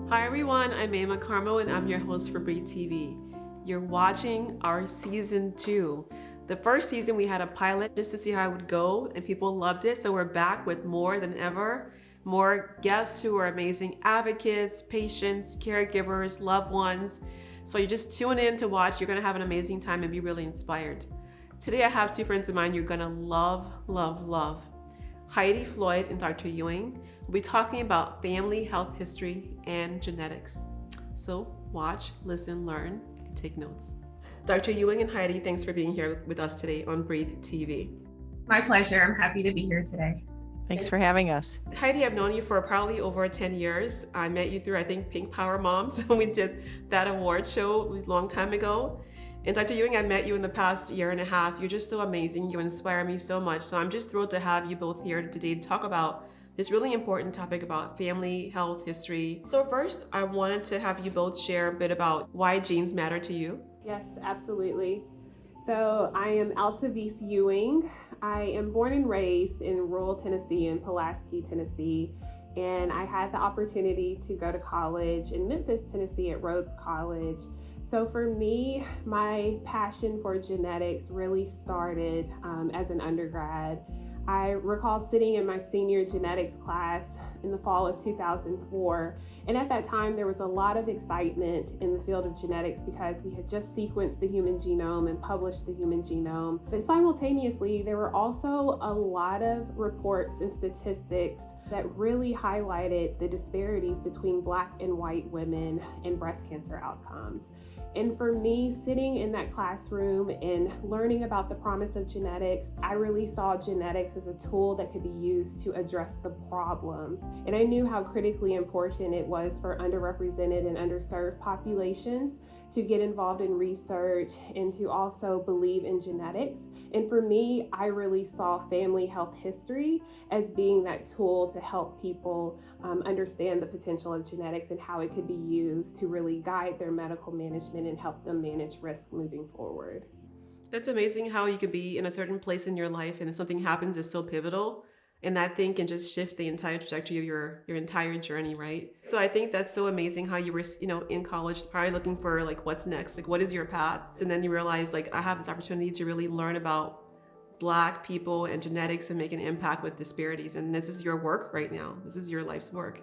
Hi everyone, I'm Maimah Karmo and I'm your host for Breathe TV. You're watching our season 2. The first season we had a pilot just to see how it would go and people loved it, so we're back with more than ever. More guests who are amazing advocates, patients, caregivers, loved ones. So you just tune in to watch. You're going to have an amazing time and be really inspired. Today I have two friends of mine you're going to love, love, love. Heidi Floyd and Dr. Ewing will be talking about family health history and genetics. So watch, listen, learn, and take notes. Dr. Ewing and Heidi, thanks for being here with us today on Breathe TV. My pleasure. I'm happy to be here today. Thanks for having us. Heidi, I've known you for probably over 10 years. I met you through, I think, Pink Power Moms when we did that award show a long time ago. And Dr. Ewing, I met you in the past year and a half. You're just so amazing. You inspire me so much. So I'm just thrilled to have you both here today to talk about this really important topic about family health history. So first, I wanted to have you both share a bit about why genes matter to you. Yes, absolutely. So I am Altovise Ewing. I am born and raised in rural Tennessee, in Pulaski, Tennessee. And I had the opportunity to go to college in Memphis, Tennessee at Rhodes College. So for me, my passion for genetics really started as an undergrad. I recall sitting in my senior genetics class in the fall of 2004. And at that time, there was a lot of excitement in the field of genetics because we had just sequenced the human genome and published the human genome. But simultaneously, there were also a lot of reports and statistics that really highlighted the disparities between Black and white women in breast cancer outcomes. And for me, sitting in that classroom and learning about the promise of genetics, I really saw genetics as a tool that could be used to address the problems. And I knew how critically important it was for underrepresented and underserved populations to get involved in research and to also believe in genetics. And for me, I really saw family health history as being that tool to help people understand the potential of genetics and how it could be used to really guide their medical management and help them manage risk moving forward. That's amazing how you could be in a certain place in your life and something happens that's so pivotal. And that thing can just shift the entire trajectory of your entire journey, right? So I think that's so amazing how you were, in college, probably looking for like what's next, like what is your path? And then you realize like I have this opportunity to really learn about Black people and genetics and make an impact with disparities. And this is your work right now. This is your life's work.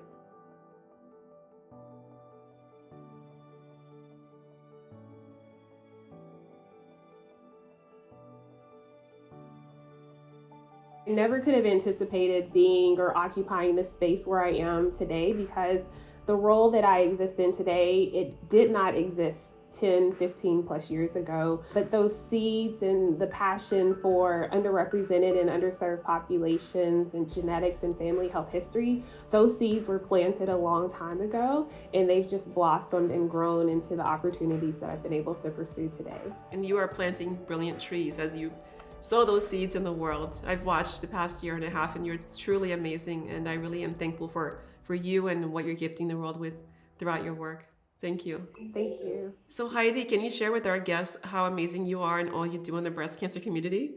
I never could have anticipated being or occupying the space where I am today because the role that I exist in today, it did not exist 10, 15 plus years ago. But those seeds and the passion for underrepresented and underserved populations and genetics and family health history, those seeds were planted a long time ago and they've just blossomed and grown into the opportunities that I've been able to pursue today. And you are planting brilliant trees as you sow those seeds in the world. I've watched the past year and a half and you're truly amazing. And I really am thankful for you and what you're gifting the world with throughout your work. Thank you. Thank you. So Heidi, can you share with our guests how amazing you are and all you do in the breast cancer community?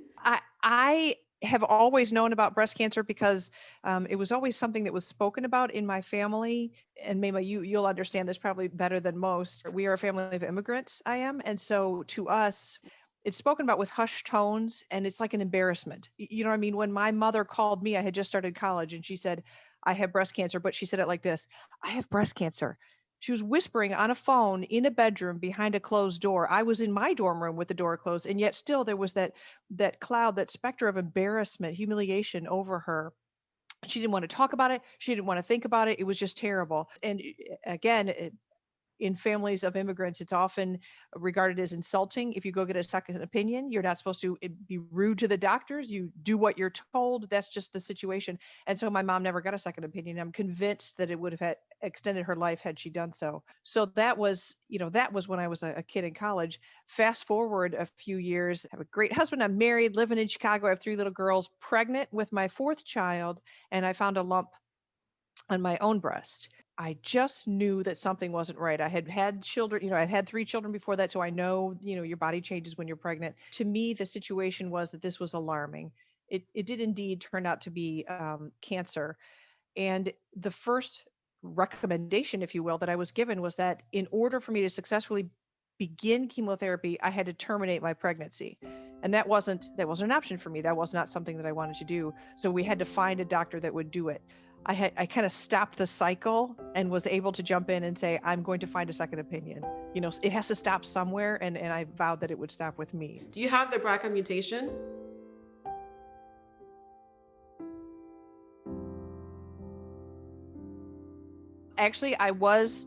I have always known about breast cancer because it was always something that was spoken about in my family. And Maimah, you'll understand this probably better than most. We are a family of immigrants, I am. And so to us, it's spoken about with hushed tones and it's like an embarrassment. You know what I mean? When my mother called me, I had just started college and she said, I have breast cancer, but she said it like this, I have breast cancer. She was whispering on a phone in a bedroom behind a closed door. I was in my dorm room with the door closed, and yet still there was that cloud, that specter of embarrassment, humiliation over her. She didn't want to talk about it. She didn't want to think about it. It was just terrible. And again, in families of immigrants, it's often regarded as insulting. If you go get a second opinion, you're not supposed to be rude to the doctors. You do what you're told. That's just the situation. And so my mom never got a second opinion. I'm convinced that it would have extended her life had she done so. So that was when I was a kid in college. Fast forward a few years, I have a great husband. I'm married, living in Chicago. I have 3 little girls, pregnant with my 4th child, and I found a lump on my own breast. I just knew that something wasn't right. I had had children, I had 3 children before that. So I know, your body changes when you're pregnant. To me, the situation was that this was alarming. It did indeed turn out to be cancer. And the first recommendation, if you will, that I was given was that in order for me to successfully begin chemotherapy, I had to terminate my pregnancy. And that wasn't an option for me. That was not something that I wanted to do. So we had to find a doctor that would do it. I kind of stopped the cycle and was able to jump in and say, I'm going to find a second opinion. You know, it has to stop somewhere. And I vowed that it would stop with me. Do you have the BRCA mutation? Actually, I was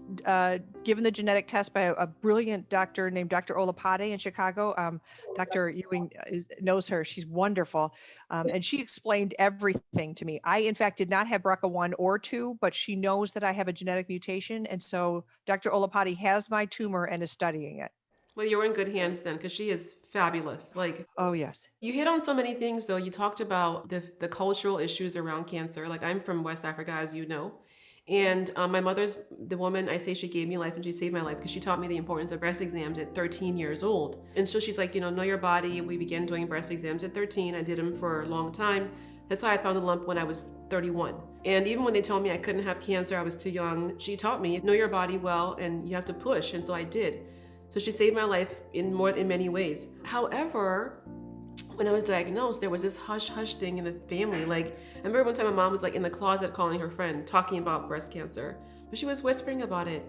given the genetic test by a brilliant doctor named Dr. Olapade in Chicago. Dr. Ewing knows her. She's wonderful. And she explained everything to me. I, in fact, did not have BRCA1 or 2, but she knows that I have a genetic mutation. And so Dr. Olapade has my tumor and is studying it. Well, you're in good hands then, because she is fabulous. Like, oh, yes. You hit on so many things, though. You talked about the cultural issues around cancer. Like, I'm from West Africa, as you know. And my mother's the woman, I say she gave me life and she saved my life because she taught me the importance of breast exams at 13 years old. And so she's like, know your body. We began doing breast exams at 13. I did them for a long time. That's how I found the lump when I was 31. And even when they told me I couldn't have cancer, I was too young, she taught me, know your body well and you have to push. And so I did. So she saved my life in many ways. However, when I was diagnosed, there was this hush-hush thing in the family. Like, I remember one time my mom was like in the closet calling her friend, talking about breast cancer, but she was whispering about it.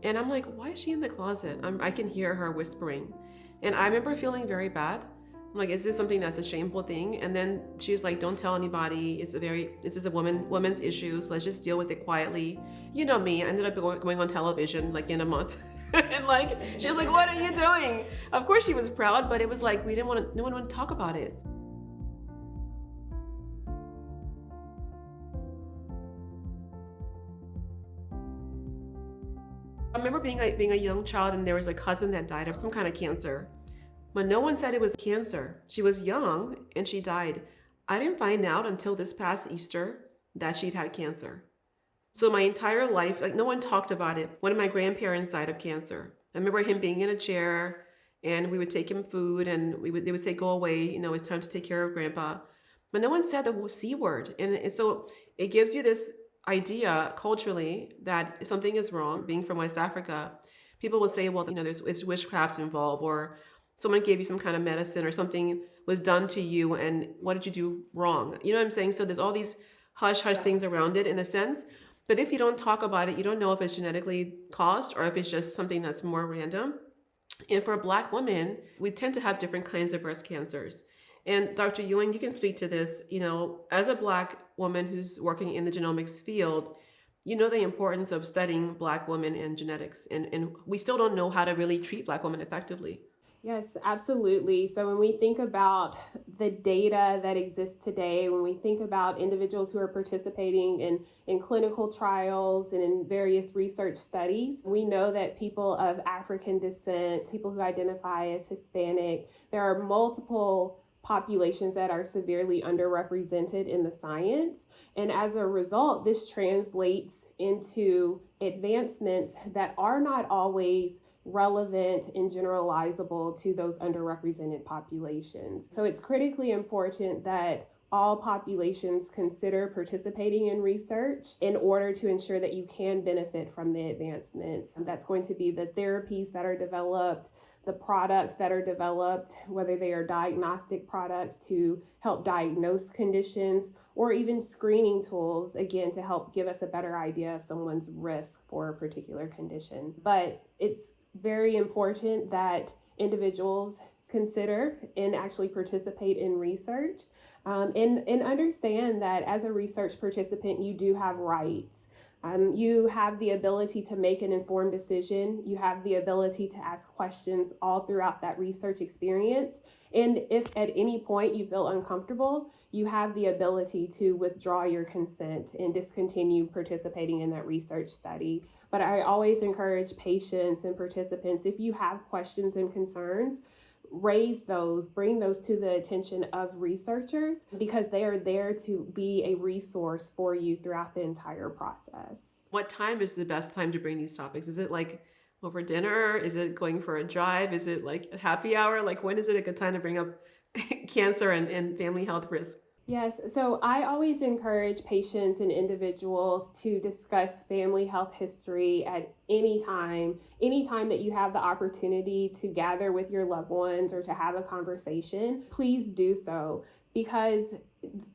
And I'm like, why is she in the closet? I can hear her whispering. And I remember feeling very bad. I'm like, is this something that's a shameful thing? And then she was like, don't tell anybody. This is a woman's issues. Let's just deal with it quietly. You know me, I ended up going on television like in a month. And like, she was like, what are you doing? Of course she was proud, but it was like, no one wanted to talk about it. I remember being a young child and there was a cousin that died of some kind of cancer. But no one said it was cancer. She was young and she died. I didn't find out until this past Easter that she'd had cancer. So my entire life, like no one talked about it. One of my grandparents died of cancer. I remember him being in a chair and we would take him food and they would say, go away, it's time to take care of grandpa. But no one said the C word. And so it gives you this idea culturally that something is wrong. Being from West Africa, people will say, well, it's witchcraft involved, or someone gave you some kind of medicine or something was done to you and what did you do wrong? You know what I'm saying? So there's all these hush-hush things around it in a sense. But if you don't talk about it, you don't know if it's genetically caused or if it's just something that's more random. And for Black women, we tend to have different kinds of breast cancers. And Dr. Ewing, you can speak to this, as a Black woman who's working in the genomics field, you know the importance of studying Black women and genetics. And we still don't know how to really treat Black women effectively. Yes, absolutely. So when we think about the data that exists today, when we think about individuals who are participating in clinical trials and in various research studies, we know that people of African descent, people who identify as Hispanic, there are multiple populations that are severely underrepresented in the science. And as a result, this translates into advancements that are not always relevant and generalizable to those underrepresented populations. So it's critically important that all populations consider participating in research in order to ensure that you can benefit from the advancements. And that's going to be the therapies that are developed, the products that are developed, whether they are diagnostic products to help diagnose conditions, or even screening tools, again, to help give us a better idea of someone's risk for a particular condition. But it's very important that individuals consider and actually participate in research and understand that as a research participant, you do have rights. You have the ability to make an informed decision. You have the ability to ask questions all throughout that research experience. And if at any point you feel uncomfortable, you have the ability to withdraw your consent and discontinue participating in that research study. But I always encourage patients and participants, if you have questions and concerns, raise those, bring those to the attention of researchers because they are there to be a resource for you throughout the entire process. What time is the best time to bring these topics? Is it like over dinner? Is it going for a drive? Is it like a happy hour? Like when is it a good time to bring up cancer and family health risk? Yes, so I always encourage patients and individuals to discuss family health history at anytime that you have the opportunity to gather with your loved ones or to have a conversation. Please do so, because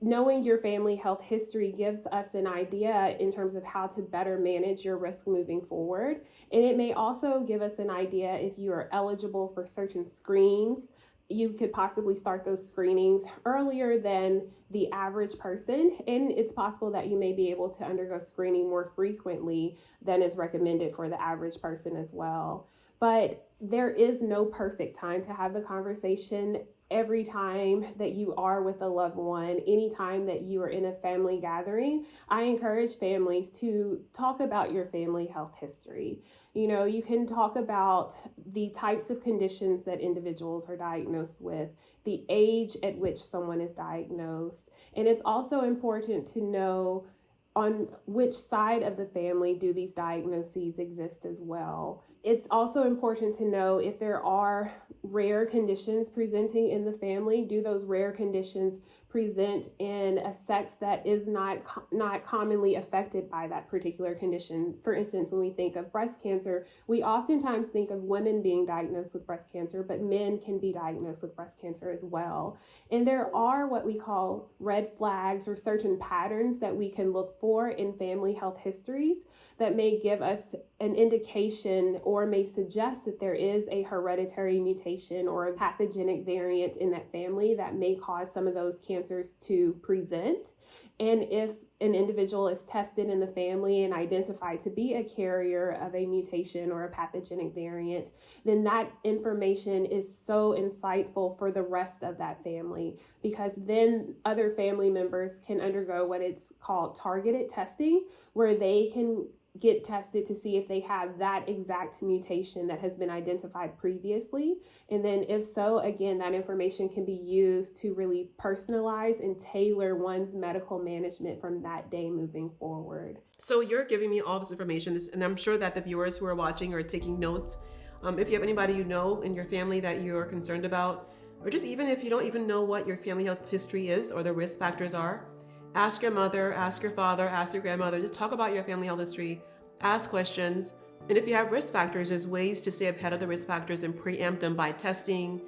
knowing your family health history gives us an idea in terms of how to better manage your risk moving forward. And it may also give us an idea if you are eligible for certain screens. You could possibly start those screenings earlier than the average person, and it's possible that you may be able to undergo screening more frequently than is recommended for the average person as well. But there is no perfect time to have the conversation. Every time that you are with a loved one, anytime that you are in a family gathering, I encourage families to talk about your family health history. You can talk about the types of conditions that individuals are diagnosed with, the age at which someone is diagnosed. And it's also important to know on which side of the family do these diagnoses exist as well. It's also important to know if there are rare conditions presenting in the family. Do those rare conditions present in a sex that is not commonly affected by that particular condition? For instance, when we think of breast cancer, we oftentimes think of women being diagnosed with breast cancer, but men can be diagnosed with breast cancer as well. And there are what we call red flags or certain patterns that we can look for in family health histories that may give us an indication or may suggest that there is a hereditary mutation or a pathogenic variant in that family that may cause some of those cancers to present. And if an individual is tested in the family and identified to be a carrier of a mutation or a pathogenic variant, then that information is so insightful for the rest of that family, because then other family members can undergo what it's called targeted testing, where they can get tested to see if they have that exact mutation that has been identified previously. And then if so, again, that information can be used to really personalize and tailor one's medical management from that day moving forward. So you're giving me all this information, and I'm sure that the viewers who are watching are taking notes. If you have anybody you know in your family that you're concerned about, or just even if you don't even know what your family health history is or the risk factors are, ask your mother, ask your father, ask your grandmother. Just talk about your family health history, ask questions. And if you have risk factors, there's ways to stay ahead of the risk factors and preempt them by testing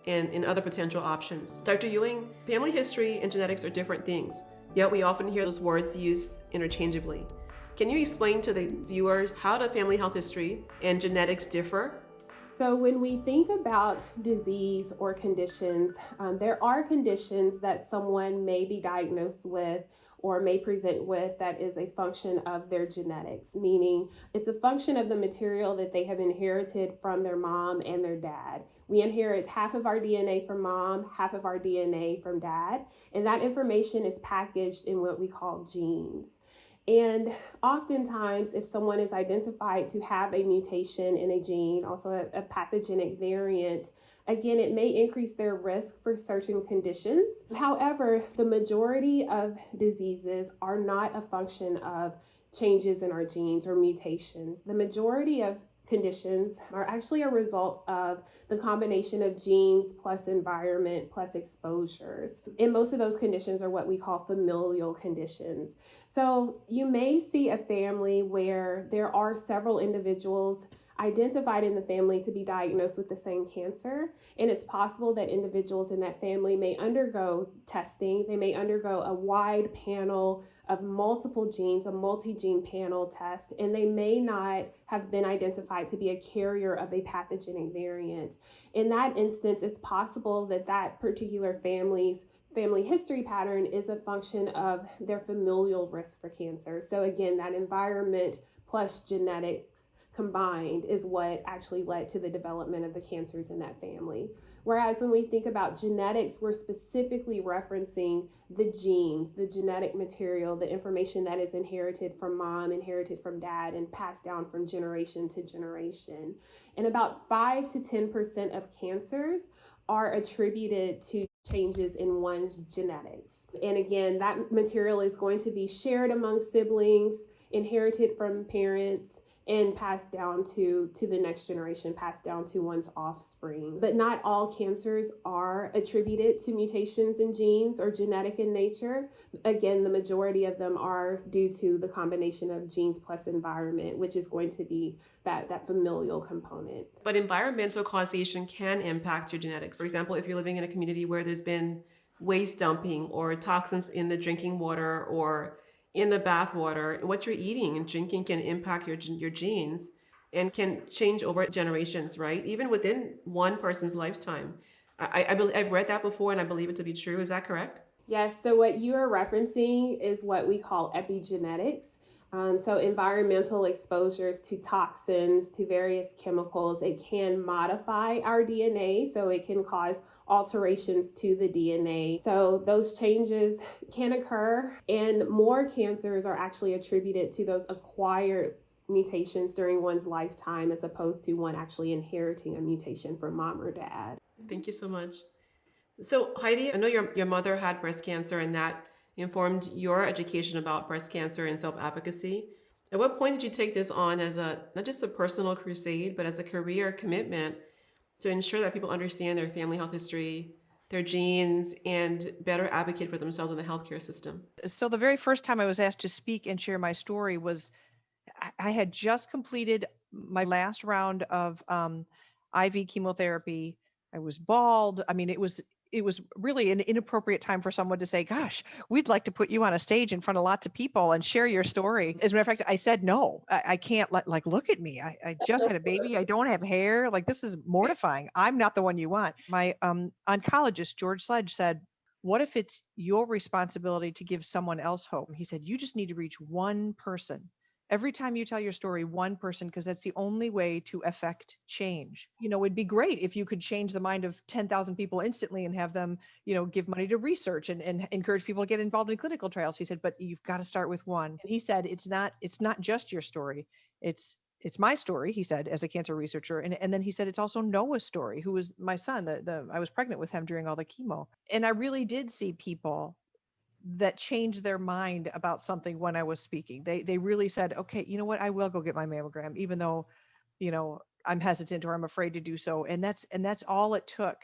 and other potential options. Dr. Ewing, family history and genetics are different things, yet we often hear those words used interchangeably. Can you explain to the viewers how do family health history and genetics differ? So when we think about disease or conditions, there are conditions that someone may be diagnosed with or may present with that is a function of their genetics, meaning it's a function of the material that they have inherited from their mom and their dad. We inherit half of our DNA from mom, half of our DNA from dad, and that information is packaged in what we call genes. And oftentimes, if someone is identified to have a mutation in a gene, also a pathogenic variant, again, it may increase their risk for certain conditions. However, the majority of diseases are not a function of changes in our genes or mutations. The majority of conditions are actually a result of the combination of genes plus environment plus exposures. And most of those conditions are what we call familial conditions. So you may see a family where there are several individuals identified in the family to be diagnosed with the same cancer. And it's possible that individuals in that family may undergo testing. They may undergo a wide panel of multiple genes, a multi-gene panel test, and they may not have been identified to be a carrier of a pathogenic variant. In that instance, it's possible that that particular family's family history pattern is a function of their familial risk for cancer. So again, that environment plus genetics combined is what actually led to the development of the cancers in that family. Whereas when we think about genetics, we're specifically referencing the genes, the genetic material, the information that is inherited from mom, inherited from dad, and passed down from generation to generation. And about 5 to 10% of cancers are attributed to changes in one's genetics. And again, that material is going to be shared among siblings, inherited from parents, and passed down to the next generation, passed down to one's offspring. But not all cancers are attributed to mutations in genes or genetic in nature. Again, the majority of them are due to the combination of genes plus environment, which is going to be that familial component. But environmental causation can impact your genetics. For example, if you're living in a community where there's been waste dumping or toxins in the drinking water or in the bath water, what you're eating and drinking can impact your genes and can change over generations, right? Even within one person's lifetime. I've read that before and I believe it to be true. Is that correct? Yes, so what you are referencing is what we call epigenetics. So environmental exposures to toxins, to various chemicals, it can modify our DNA, so it can cause alterations to the DNA. So those changes can occur, and more cancers are actually attributed to those acquired mutations during one's lifetime as opposed to one actually inheriting a mutation from mom or dad. Thank you so much. So Heidi, I know your mother had breast cancer and that informed your education about breast cancer and self-advocacy. At what point did you take this on as not just a personal crusade, but as a career commitment to ensure that people understand their family health history, their genes, and better advocate for themselves in the healthcare system? So the very first time I was asked to speak and share my story was I had just completed my last round of IV chemotherapy. I was bald. I mean, it was really an inappropriate time for someone to say, gosh, we'd like to put you on a stage in front of lots of people and share your story. As a matter of fact, I said, no, I can't look at me. I just had a baby. I don't have hair. Like, this is mortifying. I'm not the one you want. My oncologist, George Sledge, said, what if it's your responsibility to give someone else hope? He said, you just need to reach one person. Every time you tell your story, one person, because that's the only way to affect change. It'd be great if you could change the mind of 10,000 people instantly and have them, give money to research and encourage people to get involved in clinical trials. He said, but you've got to start with one. And he said, it's not just your story. It's my story, he said, as a cancer researcher. And then he said, it's also Noah's story, who was my son. I was pregnant with him during all the chemo. And I really did see people that changed their mind about something when I was speaking. They really said, okay, you know what? I will go get my mammogram, even though, I'm hesitant or I'm afraid to do so. And that's all it took.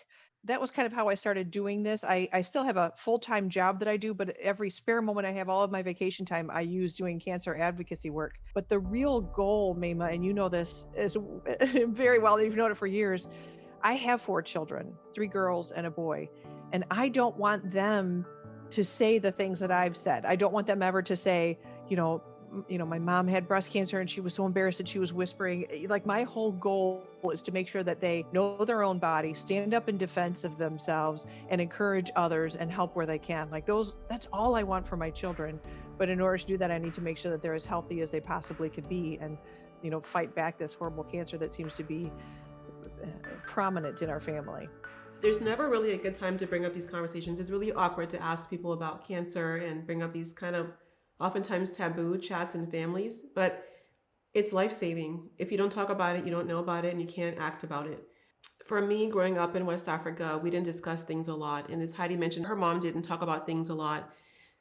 That was kind of how I started doing this. I still have a full-time job that I do, but every spare moment I have, all of my vacation time, I use doing cancer advocacy work. But the real goal, Maimah, and you know this is very well, you've known it for years. I have 4 children, 3 girls and a boy, and I don't want them to say the things that I've said. I don't want them ever to say, my mom had breast cancer and she was so embarrassed that she was whispering. Like, my whole goal is to make sure that they know their own body, stand up in defense of themselves, and encourage others and help where they can. That's all I want for my children. But in order to do that, I need to make sure that they're as healthy as they possibly could be and, fight back this horrible cancer that seems to be prominent in our family. There's never really a good time to bring up these conversations. It's really awkward to ask people about cancer and bring up these kind of oftentimes taboo chats in families, but it's life-saving. If you don't talk about it, you don't know about it, and you can't act about it. For me, growing up in West Africa, we didn't discuss things a lot. And as Heidi mentioned, her mom didn't talk about things a lot.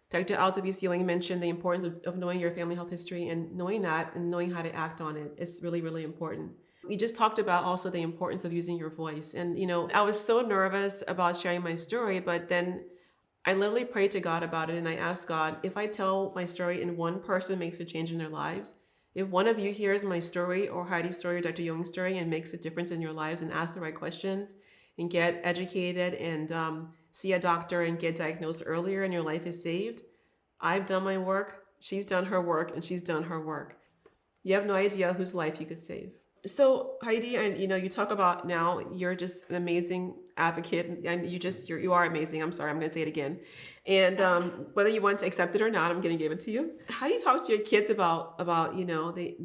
Dr. Altovise Ewing mentioned the importance of knowing your family health history, and knowing that and knowing how to act on it is really, really important. We just talked about also the importance of using your voice. And, I was so nervous about sharing my story, but then I literally prayed to God about it. And I asked God, if I tell my story and one person makes a change in their lives, if one of you hears my story or Heidi's story or Dr. Ewing's story and makes a difference in your lives and ask the right questions and get educated and see a doctor and get diagnosed earlier and your life is saved, I've done my work, she's done her work, and she's done her work. You have no idea whose life you could save. So Heidi, and you talk about now you're just an amazing advocate, and you are amazing. I'm sorry, I'm going to say it again. And whether you want to accept it or not, I'm going to give it to you. How do you talk to your kids about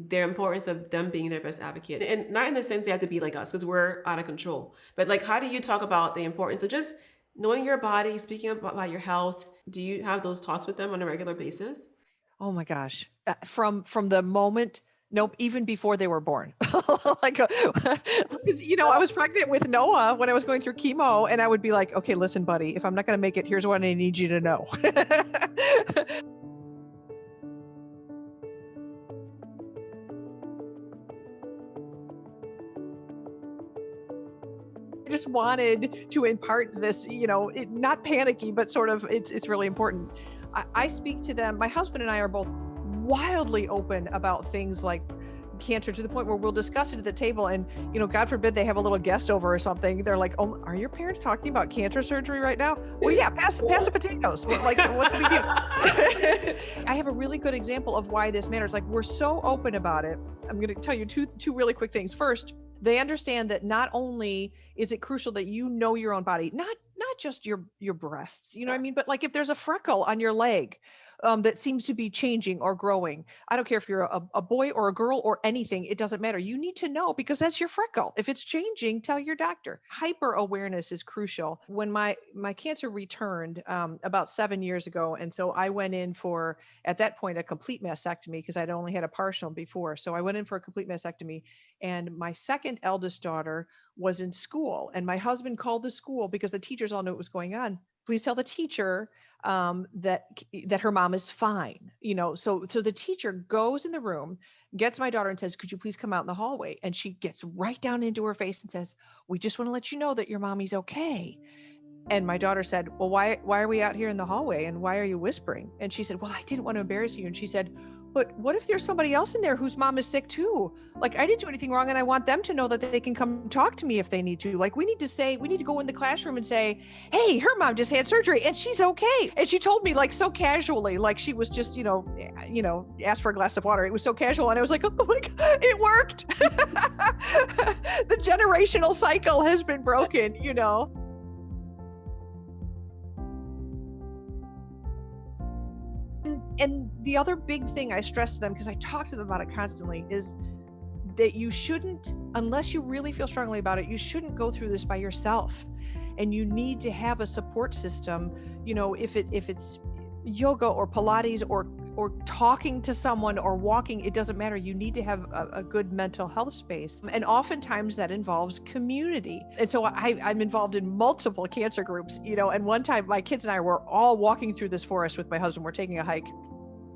their importance of them being their best advocate? And not in the sense they have to be like us because we're out of control, but how do you talk about the importance of just knowing your body, speaking about your health? Do you have those talks with them on a regular basis? Oh my gosh. From the moment, nope, even before they were born. Because, I was pregnant with Noah when I was going through chemo, and I would be like, okay, listen, buddy, if I'm not going to make it, here's what I need you to know. just wanted to impart this, not panicky, but sort of, it's really important. I speak to them. My husband and I are both wildly open about things like cancer, to the point where we'll discuss it at the table, and God forbid they have a little guest over or something, they're like, oh, are your parents talking about cancer surgery right now? Well, yeah, pass the potatoes. Like, what's the big deal? I have a really good example of why this matters. Like, we're so open about it. I'm going to tell you two really quick things. First, they understand that not only is it crucial that you know your own body, not just your breasts, you know what I mean? But like, if there's a freckle on your leg that seems to be changing or growing, I don't care if you're a boy or a girl or anything, it doesn't matter. You need to know, because that's your freckle. If it's changing, tell your doctor. Hyper awareness is crucial. When my cancer returned about 7 years ago, and so I went in for, at that point, a complete mastectomy, because I'd only had a partial before. So I went in for a complete mastectomy, and my second eldest daughter was in school, and my husband called the school because the teachers all knew what was going on. Please tell the teacher that her mom is fine. So the teacher goes in the room, gets my daughter and says, could you please come out in the hallway? And she gets right down into her face and says, we just want to let you know that your mommy's okay. And my daughter said, well, why are we out here in the hallway? And why are you whispering? And she said, well, I didn't want to embarrass you. And she said, but what if there's somebody else in there whose mom is sick too? Like, I didn't do anything wrong, and I want them to know that they can come talk to me if they need to. Like, we need to go in the classroom and say, hey, her mom just had surgery and she's okay. And she told me, like, so casually, like she was just, asked for a glass of water. It was so casual. And I was like, oh my God, it worked. The generational cycle has been broken, And the other big thing I stress to them, because I talk to them about it constantly, is that you shouldn't, unless you really feel strongly about it, you shouldn't go through this by yourself. And you need to have a support system, if it's yoga or Pilates or talking to someone or walking, it doesn't matter. You need to have a good mental health space. And oftentimes that involves community. And so I'm involved in multiple cancer groups, and one time my kids and I were all walking through this forest with my husband. We're taking a hike,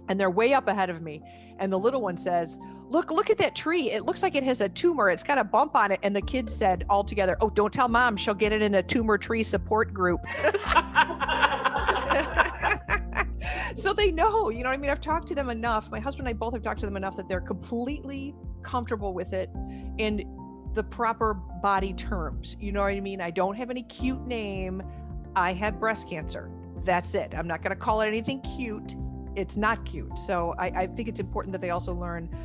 and they're way up ahead of me. And the little one says, look at that tree. It looks like it has a tumor. It's got a bump on it. And the kids said all together, oh, don't tell mom, she'll get it in a tumor tree support group. So they know, I've talked to them enough. My husband and I both have talked to them enough that they're completely comfortable with it in the proper body terms. You know what I mean? I don't have any cute name. I had breast cancer. That's it. I'm not going to call it anything cute. It's not cute. So I think it's important that they also learn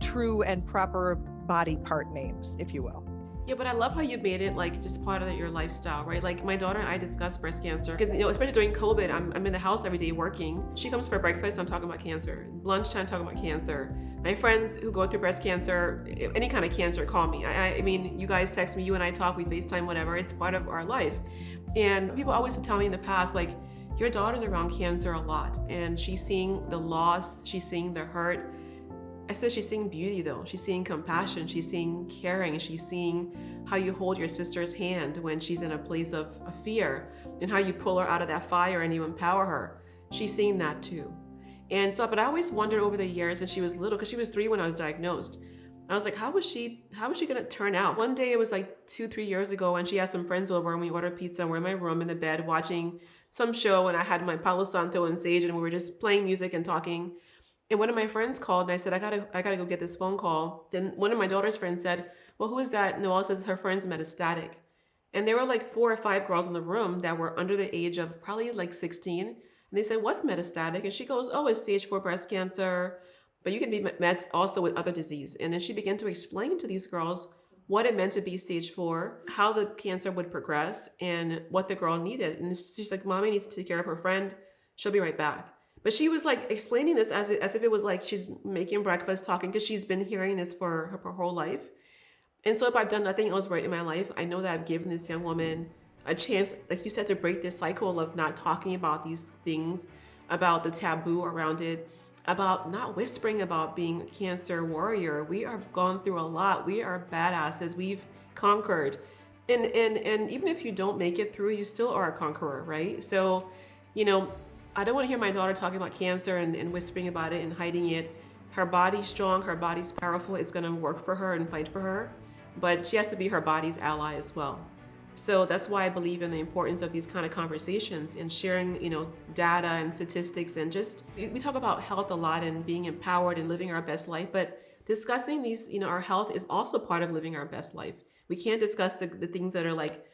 true and proper body part names, if you will. Yeah, but I love how you made it like just part of your lifestyle, right? Like my daughter and I discuss breast cancer because, especially during COVID, I'm in the house every day working. She comes for breakfast, I'm talking about cancer. Lunchtime, talking about cancer. My friends who go through breast cancer, any kind of cancer, call me. I mean, you guys text me, you and I talk, we FaceTime, whatever. It's part of our life. And people always tell me in the past, like, your daughter's around cancer a lot and she's seeing the loss, she's seeing the hurt. I said she's seeing beauty though. She's seeing compassion, she's seeing caring, she's seeing how you hold your sister's hand when she's in a place of fear and how you pull her out of that fire and you empower her. She's seeing that too. And so, but I always wondered over the years since she was little, because she was 3 when I was diagnosed. I was like, how was she gonna turn out? One day, it was like 2-3 years ago, and she had some friends over and we ordered pizza and we're in my room in the bed watching some show, and I had my Palo Santo and Sage and we were just playing music and talking. And one of my friends called and I said, I gotta go get this phone call. Then one of my daughter's friends said, well, who is that? Noelle says her friend's metastatic. And there were like 4 or 5 girls in the room that were under the age of probably like 16. And they said, what's metastatic? And she goes, oh, it's stage 4 breast cancer, but you can be met also with other disease. And then she began to explain to these girls what it meant to be stage 4, how the cancer would progress, and what the girl needed. And she's like, mommy needs to take care of her friend. She'll be right back. But she was like explaining this as if it was like she's making breakfast, talking, because she's been hearing this for her whole life. And so if I've done nothing else right in my life, I know that I've given this young woman a chance, like you said, to break this cycle of not talking about these things, about the taboo around it, about not whispering about being a cancer warrior. We have gone through a lot. We are badasses. We've conquered. And even if you don't make it through, you still are a conqueror, right? So, I don't want to hear my daughter talking about cancer and whispering about it and hiding it. Her body's strong, her body's powerful. It's going to work for her and fight for her, but she has to be her body's ally as well. So that's why I believe in the importance of these kind of conversations and sharing, data and statistics, and just we talk about health a lot and being empowered and living our best life, but discussing these, our health is also part of living our best life. We can't discuss the things that are like,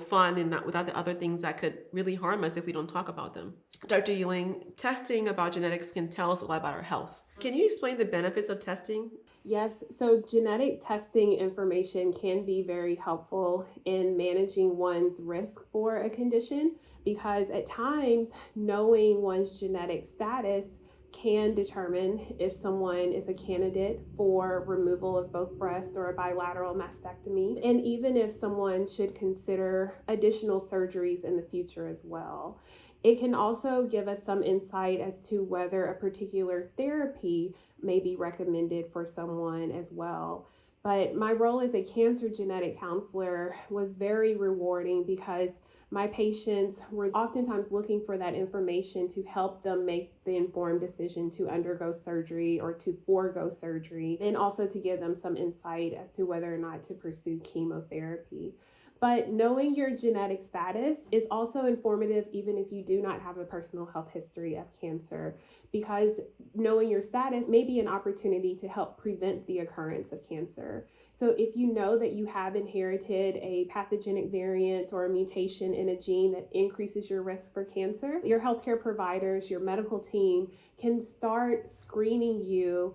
fun and not without the other things that could really harm us if we don't talk about them. Dr. Ewing, testing about genetics can tell us a lot about our health. Can you explain the benefits of testing? Yes, so genetic testing information can be very helpful in managing one's risk for a condition, because at times knowing one's genetic status can determine if someone is a candidate for removal of both breasts or a bilateral mastectomy, and even if someone should consider additional surgeries in the future as well. It can also give us some insight as to whether a particular therapy may be recommended for someone as well. But my role as a cancer genetic counselor was very rewarding, because my patients were oftentimes looking for that information to help them make the informed decision to undergo surgery or to forego surgery, and also to give them some insight as to whether or not to pursue chemotherapy. But knowing your genetic status is also informative even if you do not have a personal health history of cancer, because knowing your status may be an opportunity to help prevent the occurrence of cancer. So if you know that you have inherited a pathogenic variant or a mutation in a gene that increases your risk for cancer, your healthcare providers, your medical team can start screening you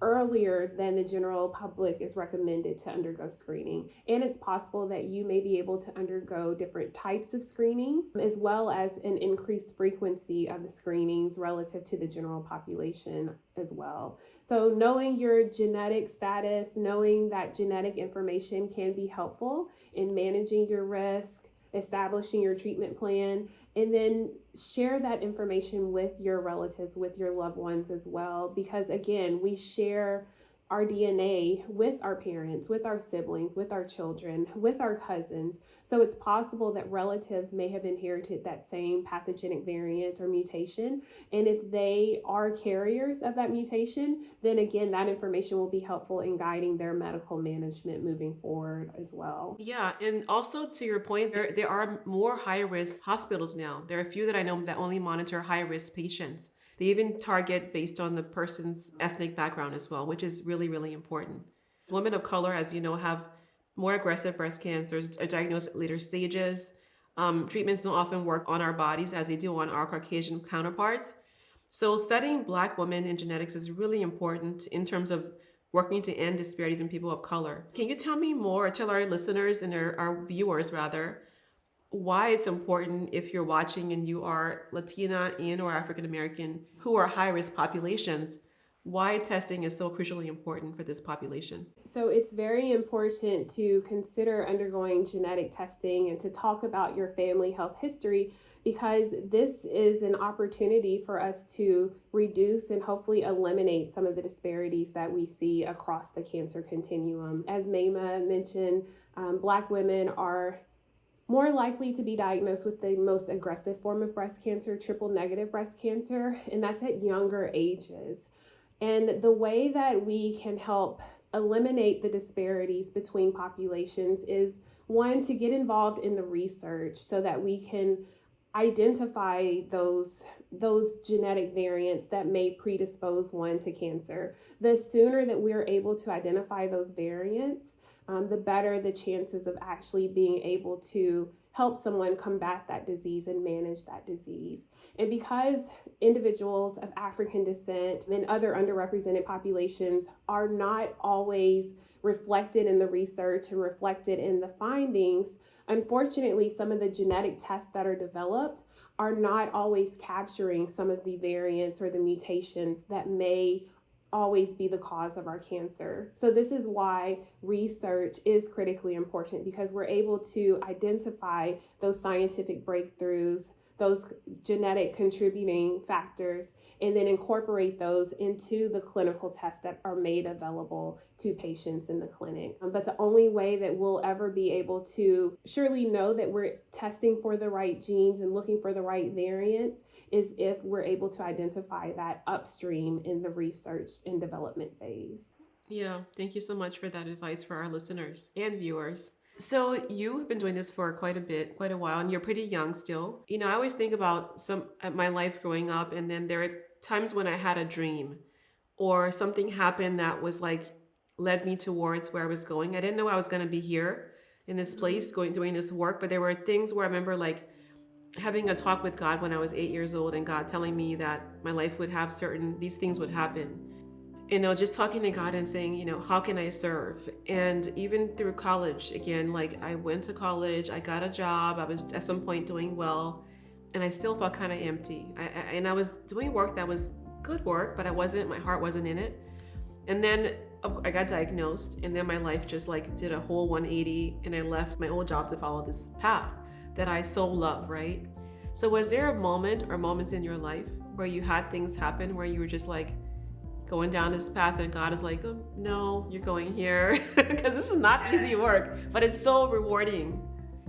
earlier than the general public is recommended to undergo screening. And it's possible that you may be able to undergo different types of screenings, as well as an increased frequency of the screenings relative to the general population as well. So knowing your genetic status, knowing that genetic information can be helpful in managing your risk, establishing your treatment plan, and then share that information with your relatives, with your loved ones as well. Because again, we share our DNA with our parents, with our siblings, with our children, with our cousins. So it's possible that relatives may have inherited that same pathogenic variant or mutation. And if they are carriers of that mutation, then again, that information will be helpful in guiding their medical management moving forward as well. Yeah, and also to your point, there are more high-risk hospitals now. There are a few that I know that only monitor high-risk patients. They even target based on the person's ethnic background as well, which is really, really important. Women of color, as you know, have more aggressive breast cancers, are diagnosed at later stages. Treatments don't often work on our bodies as they do on our Caucasian counterparts. So studying Black women in genetics is really important in terms of working to end disparities in people of color. Can you tell me more, or tell our listeners and our viewers rather, why it's important if you're watching and you are Latina and or African American who are high-risk populations, why testing is so crucially important for this population? So it's very important to consider undergoing genetic testing and to talk about your family health history, because this is an opportunity for us to reduce and hopefully eliminate some of the disparities that we see across the cancer continuum. As Maimah mentioned, Black women are more likely to be diagnosed with the most aggressive form of breast cancer, triple negative breast cancer, and that's at younger ages. And the way that we can help eliminate the disparities between populations is, one, to get involved in the research so that we can identify those genetic variants that may predispose one to cancer. The sooner that we're able to identify those variants, the better the chances of actually being able to help someone combat that disease and manage that disease. And because individuals of African descent and other underrepresented populations are not always reflected in the research and reflected in the findings, unfortunately, some of the genetic tests that are developed are not always capturing some of the variants or the mutations that may always be the cause of our cancer. So this is why research is critically important, because we're able to identify those scientific breakthroughs, those genetic contributing factors, and then incorporate those into the clinical tests that are made available to patients in the clinic. But the only way that we'll ever be able to surely know that we're testing for the right genes and looking for the right variants is if we're able to identify that upstream in the research and development phase. Yeah, thank you so much for that advice for our listeners and viewers. So you have been doing this for quite a while, and you're pretty young still. I always think about some at my life growing up, and then there are times when I had a dream or something happened that was like led me towards where I was going. I didn't know I was going to be here in this place going doing this work, but there were things where I remember like having a talk with God when I was 8 years old, and God telling me that my life would have these things would happen. Just talking to God and saying, how can I serve? And even through college, again, like I went to college, I got a job, I was at some point doing well, and I still felt kind of empty. And I was doing work that was good work, but my heart wasn't in it. And then I got diagnosed, and then my life just like did a whole 180, and I left my old job to follow this path that I so love, right? So was there a moment or moments in your life where you had things happen where you were just like, going down this path and God is like, oh, no, you're going here? Because this is not easy work, but it's so rewarding.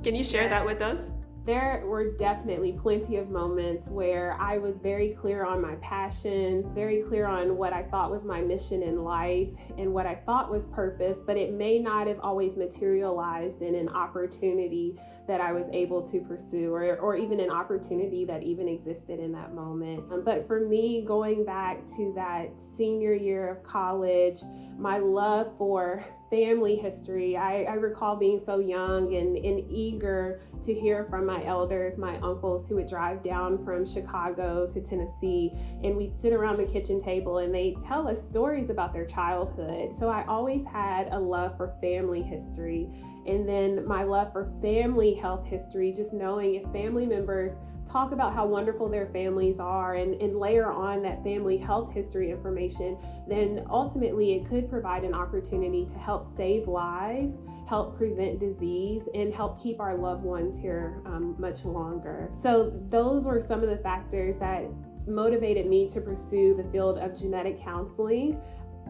Can you share that with us? There were definitely plenty of moments where I was very clear on my passion, very clear on what I thought was my mission in life and what I thought was purpose, but it may not have always materialized in an opportunity that I was able to pursue or even an opportunity that even existed in that moment. But for me, going back to that senior year of college, my love for family history, I recall being so young and eager to hear from my elders, my uncles who would drive down from Chicago to Tennessee, and we'd sit around the kitchen table and they'd tell us stories about their childhood. So I always had a love for family history. And then my love for family health history, just knowing if family members talk about how wonderful their families are and layer on that family health history information, then ultimately it could provide an opportunity to help save lives, help prevent disease, and help keep our loved ones here much longer. So those were some of the factors that motivated me to pursue the field of genetic counseling,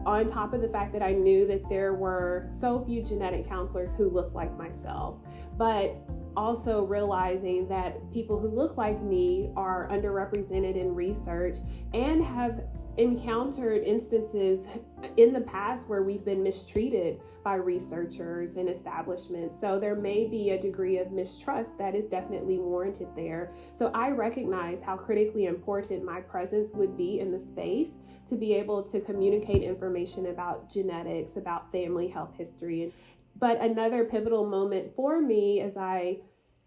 on top of the fact that I knew that there were so few genetic counselors who looked like myself, but also realizing that people who look like me are underrepresented in research and have encountered instances in the past where we've been mistreated by researchers and establishments. So there may be a degree of mistrust that is definitely warranted there. So I recognize how critically important my presence would be in the space to be able to communicate information about genetics, about family health history. But another pivotal moment for me as I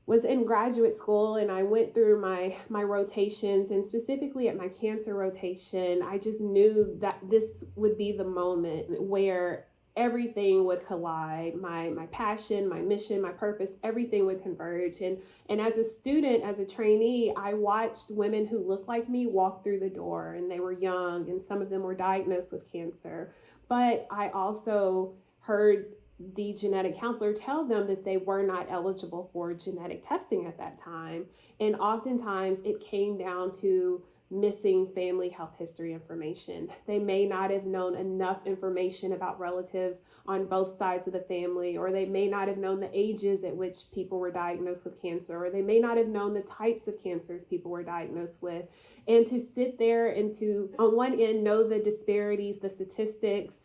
was in graduate school and I went through my rotations, and specifically at my cancer rotation, I just knew that this would be the moment where everything would collide. My passion, my mission, my purpose, everything would converge. And as a student, as a trainee, I watched women who looked like me walk through the door, and they were young, and some of them were diagnosed with cancer. But I also heard the genetic counselor tell them that they were not eligible for genetic testing at that time. And oftentimes it came down to missing family health history information. They may not have known enough information about relatives on both sides of the family, or they may not have known the ages at which people were diagnosed with cancer, or they may not have known the types of cancers people were diagnosed with. And to sit there and to, on one end, know the disparities, the statistics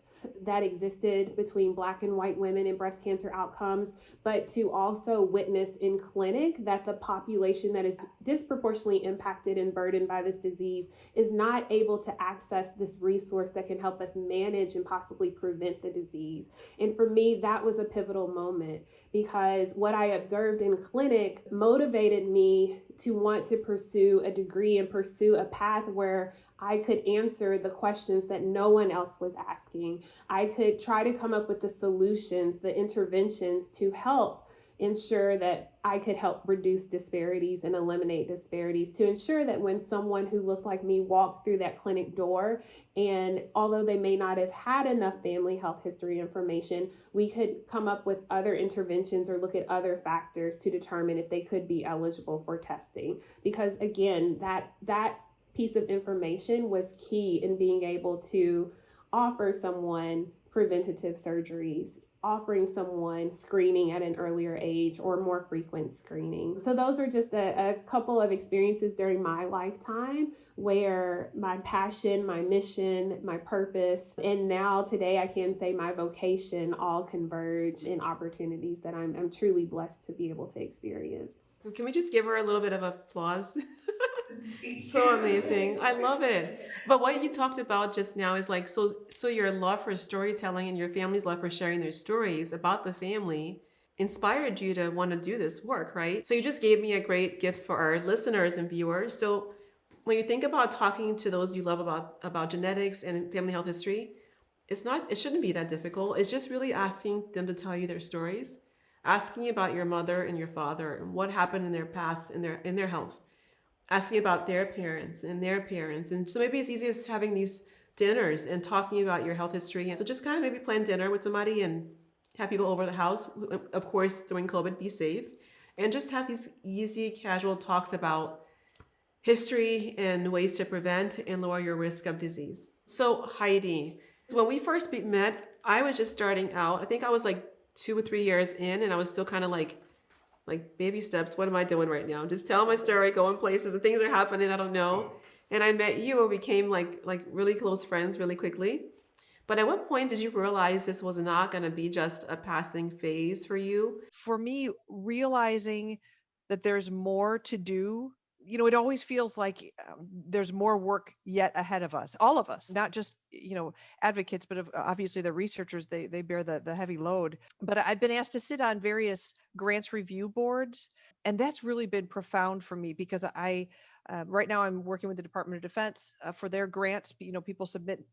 that existed between Black and white women in breast cancer outcomes, but to also witness in clinic that the population that is disproportionately impacted and burdened by this disease is not able to access this resource that can help us manage and possibly prevent the disease. And for me, that was a pivotal moment, because what I observed in clinic motivated me to want to pursue a degree and pursue a path where I could answer the questions that no one else was asking. I could try to come up with the solutions, the interventions to help ensure that I could help reduce disparities and eliminate disparities, to ensure that when someone who looked like me walked through that clinic door, and although they may not have had enough family health history information, we could come up with other interventions or look at other factors to determine if they could be eligible for testing. Because again, that piece of information was key in being able to offer someone preventative surgeries offering someone screening at an earlier age or more frequent screening. So those are just a couple of experiences during my lifetime where my passion, my mission, my purpose, and now today I can say my vocation all converge in opportunities that I'm truly blessed to be able to experience. Can we just give her a little bit of applause? So amazing. I love it. But what you talked about just now is like, so your love for storytelling and your family's love for sharing their stories about the family inspired you to want to do this work, right? So you just gave me a great gift for our listeners and viewers. So when you think about talking to those you love about genetics and family health history, it shouldn't be that difficult. It's just really asking them to tell you their stories, asking about your mother and your father and what happened in their past in their health, asking about their parents and their parents. And so maybe it's easy as having these dinners and talking about your health history. And so just kind of maybe plan dinner with somebody and have people over the house. Of course, during COVID, be safe. And just have these easy, casual talks about history and ways to prevent and lower your risk of disease. So Heidi, when we first met, I was just starting out. I think I was like 2 or 3 years in, and I was still kind of like baby steps. What am I doing right now? Just tell my story, going places, and things are happening I don't know. And I met you and became like really close friends really quickly. But at what point did you realize this was not going to be just a passing phase for you? For me, realizing that there's more to do, it always feels like there's more work yet ahead of us, all of us, not just, advocates, but obviously the researchers, they bear the heavy load. But I've been asked to sit on various grants review boards, and that's really been profound for me because right now I'm working with the Department of Defense for their grants. People submit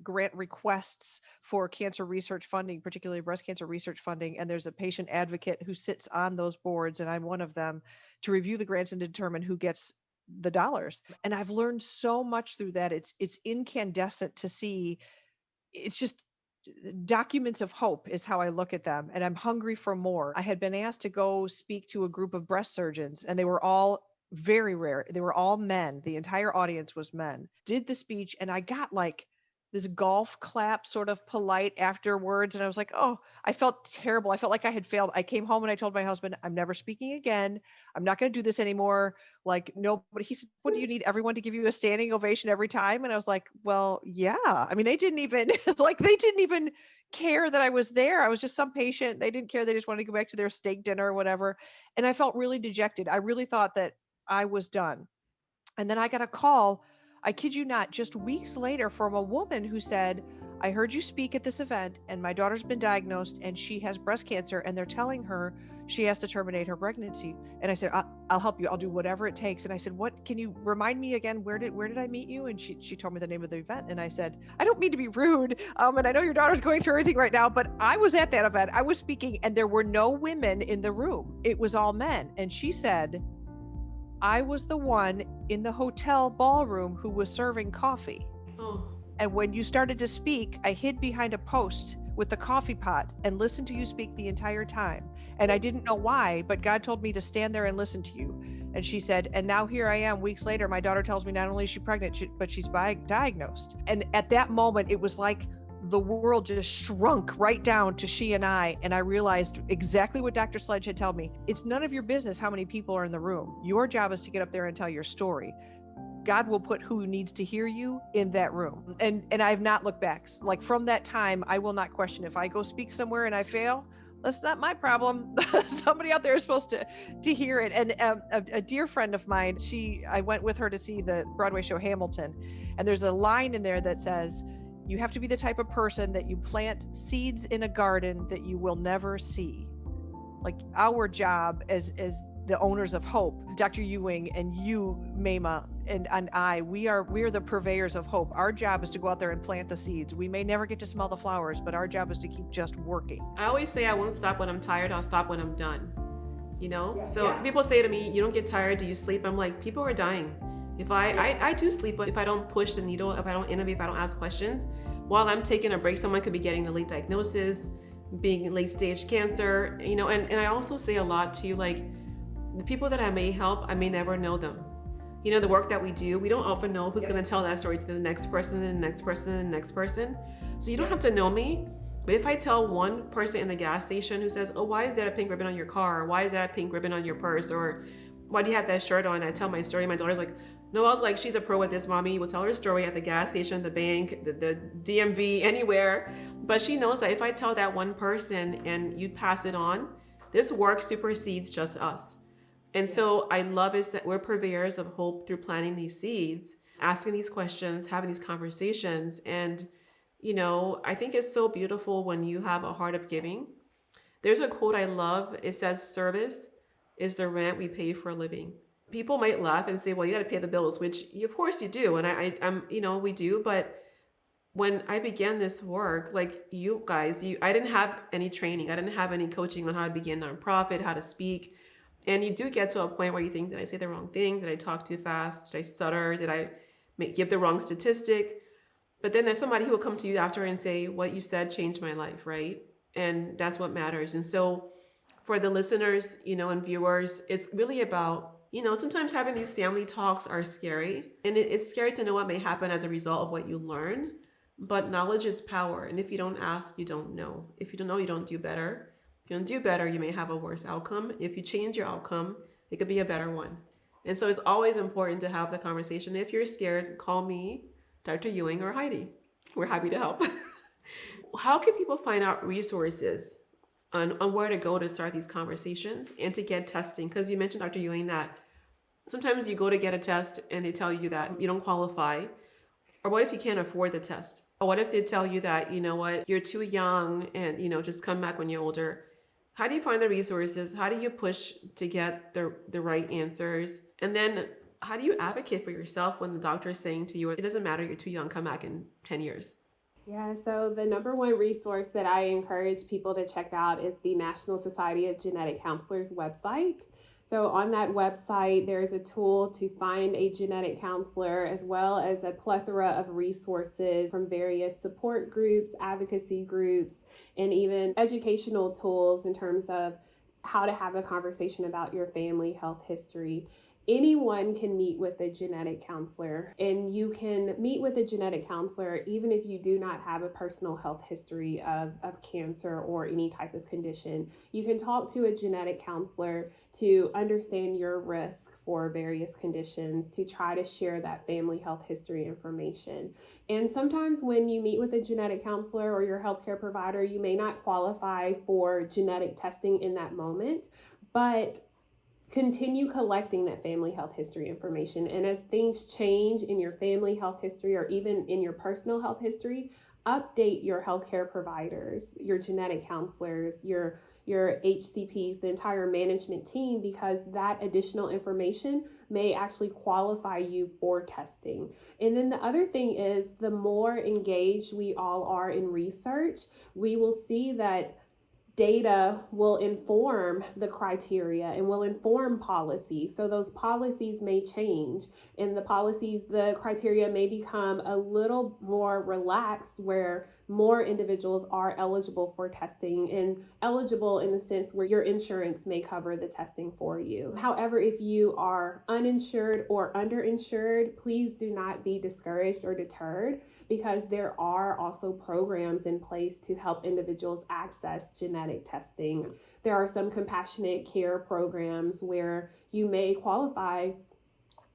grant requests for cancer research funding, particularly breast cancer research funding. And there's a patient advocate who sits on those boards, and I'm one of them, to review the grants and determine who gets the dollars. And I've learned so much through that. It's incandescent to see. It's just documents of hope is how I look at them. And I'm hungry for more. I had been asked to go speak to a group of breast surgeons, and they were all very rare. They were all men. The entire audience was men. Did the speech, and I got like this golf clap, sort of polite afterwards. And I was like, oh, I felt terrible. I felt like I had failed. I came home and I told my husband, I'm never speaking again. I'm not going to do this anymore. Like, no, but he said, what, do you need everyone to give you a standing ovation every time? And I was like, well, yeah. I mean, they didn't even care that I was there. I was just some patient. They didn't care. They just wanted to go back to their steak dinner or whatever. And I felt really dejected. I really thought that I was done. And then I got a call, I kid you not, just weeks later, from a woman who said, I heard you speak at this event and my daughter's been diagnosed and she has breast cancer and they're telling her she has to terminate her pregnancy. And I said, I'll help you. I'll do whatever it takes. And I said, what, can you remind me again? Where did I meet you? And she told me the name of the event. And I said, I don't mean to be rude. And I know your daughter's going through everything right now, but I was at that event. I was speaking and there were no women in the room. It was all men. And she said, I was the one in the hotel ballroom who was serving coffee. Oh. And when you started to speak, I hid behind a post with the coffee pot and listened to you speak the entire time. And I didn't know why, but God told me to stand there and listen to you. And she said, and now here I am weeks later, my daughter tells me not only is she pregnant, but she's diagnosed. And at that moment, it was like the world just shrunk right down to she and I realized exactly what Dr. Sledge had told me. It's none of your business how many people are in the room. Your job is to get up there and tell your story. God will put who needs to hear you in that room. And I have not looked back. Like from that time, I will not question if I go speak somewhere and I fail. That's not my problem. Somebody out there is supposed to hear it. And a dear friend of mine, I went with her to see the Broadway show Hamilton. And there's a line in there that says, you have to be the type of person that you plant seeds in a garden that you will never see. Like our job as the owners of hope, Dr. Ewing and you, Maimah, and I, we are the purveyors of hope. Our job is to go out there and plant the seeds. We may never get to smell the flowers, but our job is to keep just working. I always say I won't stop when I'm tired. I'll stop when I'm done. Yeah. So people say to me, you don't get tired, do you sleep? I'm like, people are dying. If I do sleep, but if I don't push the needle, if I don't innovate, if I don't ask questions, while I'm taking a break, someone could be getting the late diagnosis, being late stage cancer, and I also say a lot to like the people that I may help, I may never know them. The work that we do, we don't often know who's going to tell that story to the next person and the next person and the next person. So you don't have to know me. But if I tell one person in the gas station who says, oh, why is that a pink ribbon on your car? Or why is that a pink ribbon on your purse? Or why do you have that shirt on? I tell my story. My daughter's like, no, I was like, she's a pro at this, mommy. We'll tell her story at the gas station, the bank, the DMV, anywhere. But she knows that if I tell that one person and you pass it on, this work supersedes just us. And so I love is that we're purveyors of hope through planting these seeds, asking these questions, having these conversations. And, you know, I think it's so beautiful when you have a heart of giving. There's a quote I love. It says, service is the rent we pay for a living. People might laugh and say, well, you got to pay the bills, which of course you do. And I'm, you know, we do. But when I began this work, like you guys, I didn't have any training. I didn't have any coaching on how to begin a nonprofit, how to speak. And you do get to a point where you think, did I say the wrong thing? Did I talk too fast? Did I stutter? Did I give the wrong statistic? But then there's somebody who will come to you after and say, what you said changed my life, right? And that's what matters. And so for the listeners, you know, and viewers, it's really about, you know, sometimes having these family talks are scary. And it's scary to know what may happen as a result of what you learn. But knowledge is power. And if you don't ask, you don't know. If you don't know, you don't do better. If you don't do better, you may have a worse outcome. If you change your outcome, it could be a better one. And so it's always important to have the conversation. If you're scared, call me, Dr. Ewing, or Heidi. We're happy to help. How can people find out resources on where to go to start these conversations and to get testing? Because you mentioned, Dr. Ewing, that sometimes you go to get a test and they tell you that you don't qualify. Or what if you can't afford the test? Or what if they tell you that, you know what, you're too young and, you know, just come back when you're older? How do you find the resources? How do you push to get the right answers? And then how do you advocate for yourself when the doctor is saying to you, it doesn't matter, you're too young, come back in 10 years? Yeah, so the number one resource that I encourage people to check out is the National Society of Genetic Counselors website. So on that website, there's a tool to find a genetic counselor, as well as a plethora of resources from various support groups, advocacy groups, and even educational tools in terms of how to have a conversation about your family health history. Anyone can meet with a genetic counselor, and you can meet with a genetic counselor even if you do not have a personal health history of cancer or any type of condition. You can talk to a genetic counselor to understand your risk for various conditions, to try to share that family health history information. And sometimes when you meet with a genetic counselor or your healthcare provider, you may not qualify for genetic testing in that moment, but continue collecting that family health history information. And as things change in your family health history or even in your personal health history, update your healthcare providers, your genetic counselors, your HCPs, the entire management team, because that additional information may actually qualify you for testing. And then the other thing is, the more engaged we all are in research, we will see that data will inform the criteria and will inform policies. So those policies may change, and the criteria may become a little more relaxed, where more individuals are eligible for testing, and eligible in the sense where your insurance may cover the testing for you. However, if you are uninsured or underinsured, please do not be discouraged or deterred, because there are also programs in place to help individuals access genetic testing. There are some compassionate care programs where you may qualify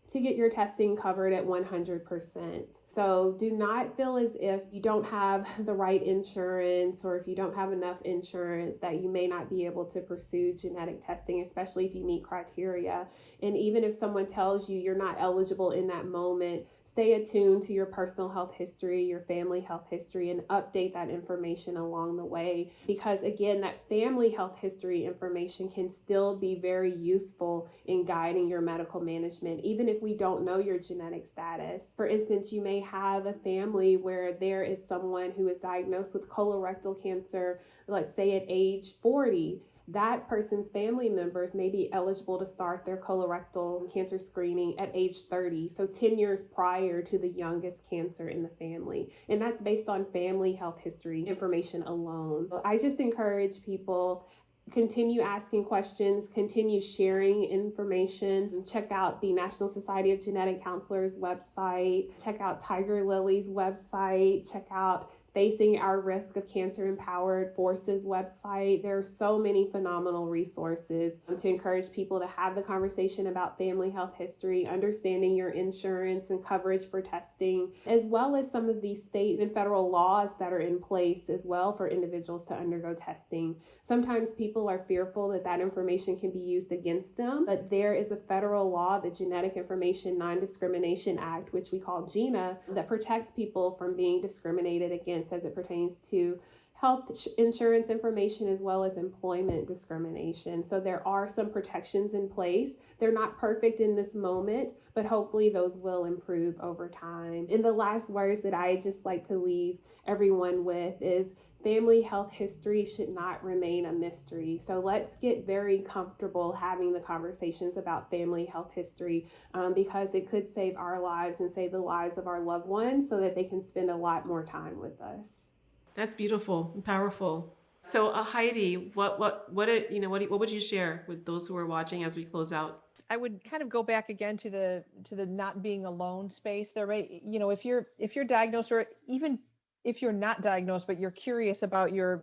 to get your testing covered at 100%. So do not feel as if you don't have the right insurance, or if you don't have enough insurance, that you may not be able to pursue genetic testing, especially if you meet criteria. And even if someone tells you you're not eligible in that moment, stay attuned to your personal health history, your family health history, and update that information along the way. Because again, that family health history information can still be very useful in guiding your medical management, even if we don't know your genetic status. For instance, you may have a family where there is someone who is diagnosed with colorectal cancer, let's say at age 40. That person's family members may be eligible to start their colorectal cancer screening at age 30, so 10 years prior to the youngest cancer in the family. And that's based on family health history information alone. I just encourage people, continue asking questions, continue sharing information. Check out the National Society of Genetic Counselors website. Check out Tigerlily's website. Check out Facing Our Risk of Cancer Empowered Forces website. There are so many phenomenal resources to encourage people to have the conversation about family health history, understanding your insurance and coverage for testing, as well as some of these state and federal laws that are in place as well for individuals to undergo testing. Sometimes people are fearful that that information can be used against them, but there is a federal law, the Genetic Information Non-Discrimination Act, which we call GINA, that protects people from being discriminated against as it pertains to health insurance information as well as employment discrimination. So there are some protections in place. They're not perfect in this moment, but hopefully those will improve over time. And the last words that I just like to leave everyone with is family health history should not remain a mystery. So let's get very comfortable having the conversations about family health history because it could save our lives and save the lives of our loved ones so that they can spend a lot more time with us. That's beautiful and powerful. So Heidi, what would you share with those who are watching as we close out? I would kind of go back again to the not being alone space. There, right? You know, if you're diagnosed, or even if you're not diagnosed, but you're curious about your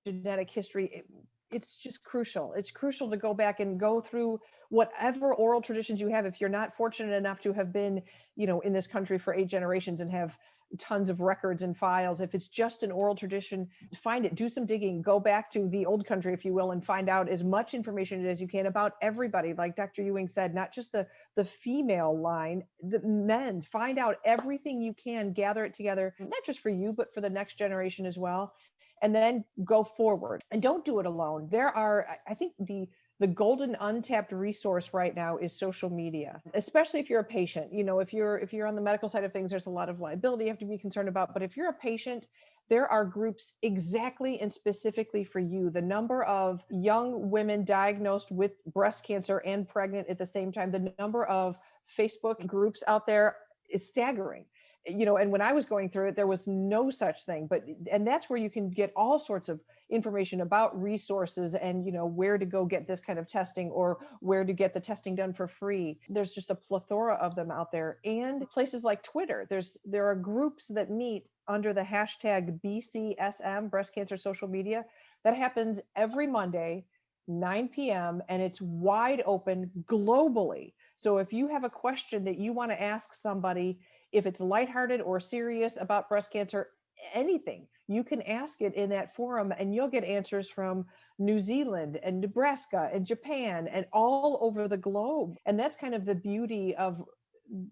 genetic history, it's just crucial. It's crucial to go back and go through whatever oral traditions you have. If you're not fortunate enough to have been, in this country for 8 generations and have tons of records and files, if it's just an oral tradition, find it, do some digging, go back to the old country, if you will, and find out as much information as you can about everybody. Like Dr. Ewing said, not just the female line, the men, find out everything you can, gather it together, not just for you, but for the next generation as well. And then go forward, and don't do it alone. There are, I think the golden untapped resource right now is social media, especially if you're a patient. If you're on the medical side of things, there's a lot of liability you have to be concerned about. But if you're a patient, there are groups exactly and specifically for you. The number of young women diagnosed with breast cancer and pregnant at the same time, the number of Facebook groups out there is staggering. And when I was going through it, there was no such thing, and that's where you can get all sorts of information about resources and, where to go get this kind of testing or where to get the testing done for free. There's just a plethora of them out there, and places like Twitter. There are groups that meet under the hashtag BCSM, breast cancer social media. That happens every Monday, 9 p.m. and it's wide open globally. So if you have a question that you want to ask somebody, if it's lighthearted or serious about breast cancer, anything, you can ask it in that forum, and you'll get answers from New Zealand and Nebraska and Japan and all over the globe. And that's kind of the beauty of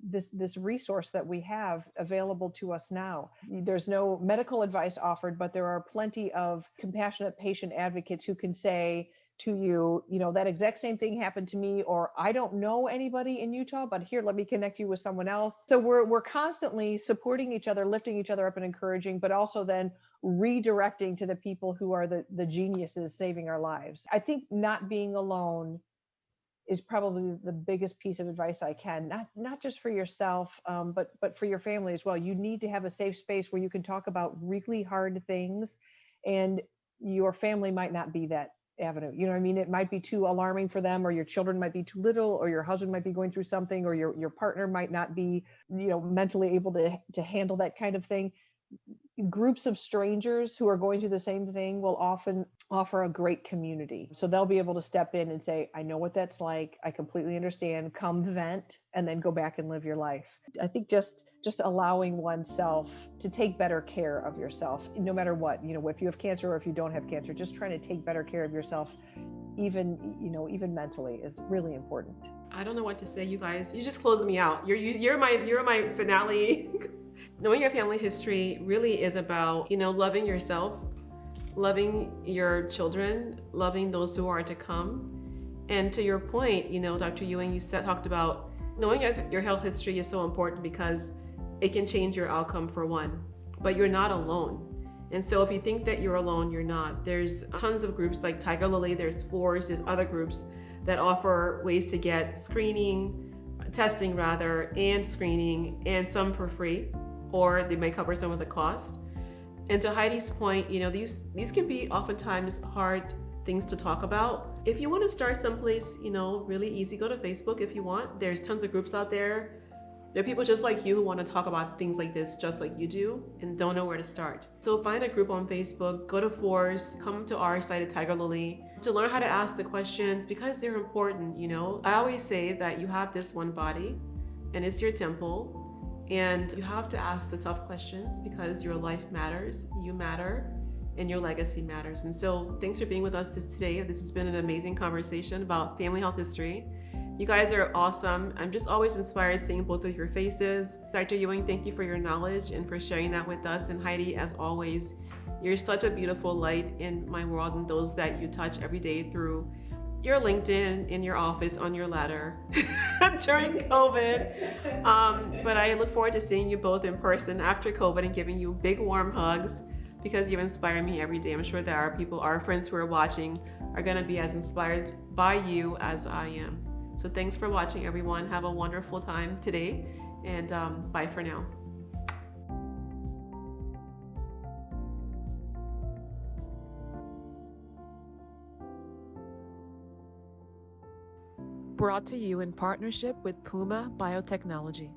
this resource that we have available to us now. There's no medical advice offered, but there are plenty of compassionate patient advocates who can say to you, that exact same thing happened to me, or I don't know anybody in Utah, but here, let me connect you with someone else. So we're constantly supporting each other, lifting each other up and encouraging, but also then redirecting to the people who are the geniuses saving our lives. I think not being alone is probably the biggest piece of advice I can, not just for yourself, but for your family as well. You need to have a safe space where you can talk about really hard things, and your family might not be that avenue. It might be too alarming for them, or your children might be too little, or your husband might be going through something, or your partner might not be, mentally able to handle that kind of thing. Groups of strangers who are going through the same thing will often offer a great community. So they'll be able to step in and say, I know what that's like. I completely understand. Come vent, and then go back and live your life. I think just allowing oneself to take better care of yourself, no matter what, if you have cancer or if you don't have cancer, just trying to take better care of yourself, even mentally, is really important. I don't know what to say, you guys. You just closed me out. You're my finale. Knowing your family history really is about, loving yourself, loving your children, loving those who are to come. And to your point, Dr. Ewing, you talked about knowing your health history is so important because it can change your outcome, for one, but you're not alone. And so if you think that you're alone, you're not. There's tons of groups like Tigerlily, there's other groups that offer ways to get testing rather, and screening, and some for free, or they may cover some of the cost. And to Heidi's point, these can be oftentimes hard things to talk about. If you want to start someplace, really easy, go to Facebook if you want. There's tons of groups out there. There are people just like you who want to talk about things like this just like you do and don't know where to start. So find a group on Facebook, go to Force, come to our site at Tigerlily to learn how to ask the questions because they're important, you know? I always say that you have this one body and it's your temple, and you have to ask the tough questions because your life matters, you matter, and your legacy matters. And so thanks for being with us today. This has been an amazing conversation about family health history. You guys are awesome. I'm just always inspired seeing both of your faces. Dr. Ewing, thank you for your knowledge and for sharing that with us. And Heidi, as always, you're such a beautiful light in my world and those that you touch every day through your LinkedIn, in your office, on your ladder during COVID. But I look forward to seeing you both in person after COVID and giving you big warm hugs because you inspire me every day. I'm sure that our friends who are watching are gonna be as inspired by you as I am. So thanks for watching, everyone. Have a wonderful time today, and bye for now. Brought to you in partnership with Puma Biotechnology.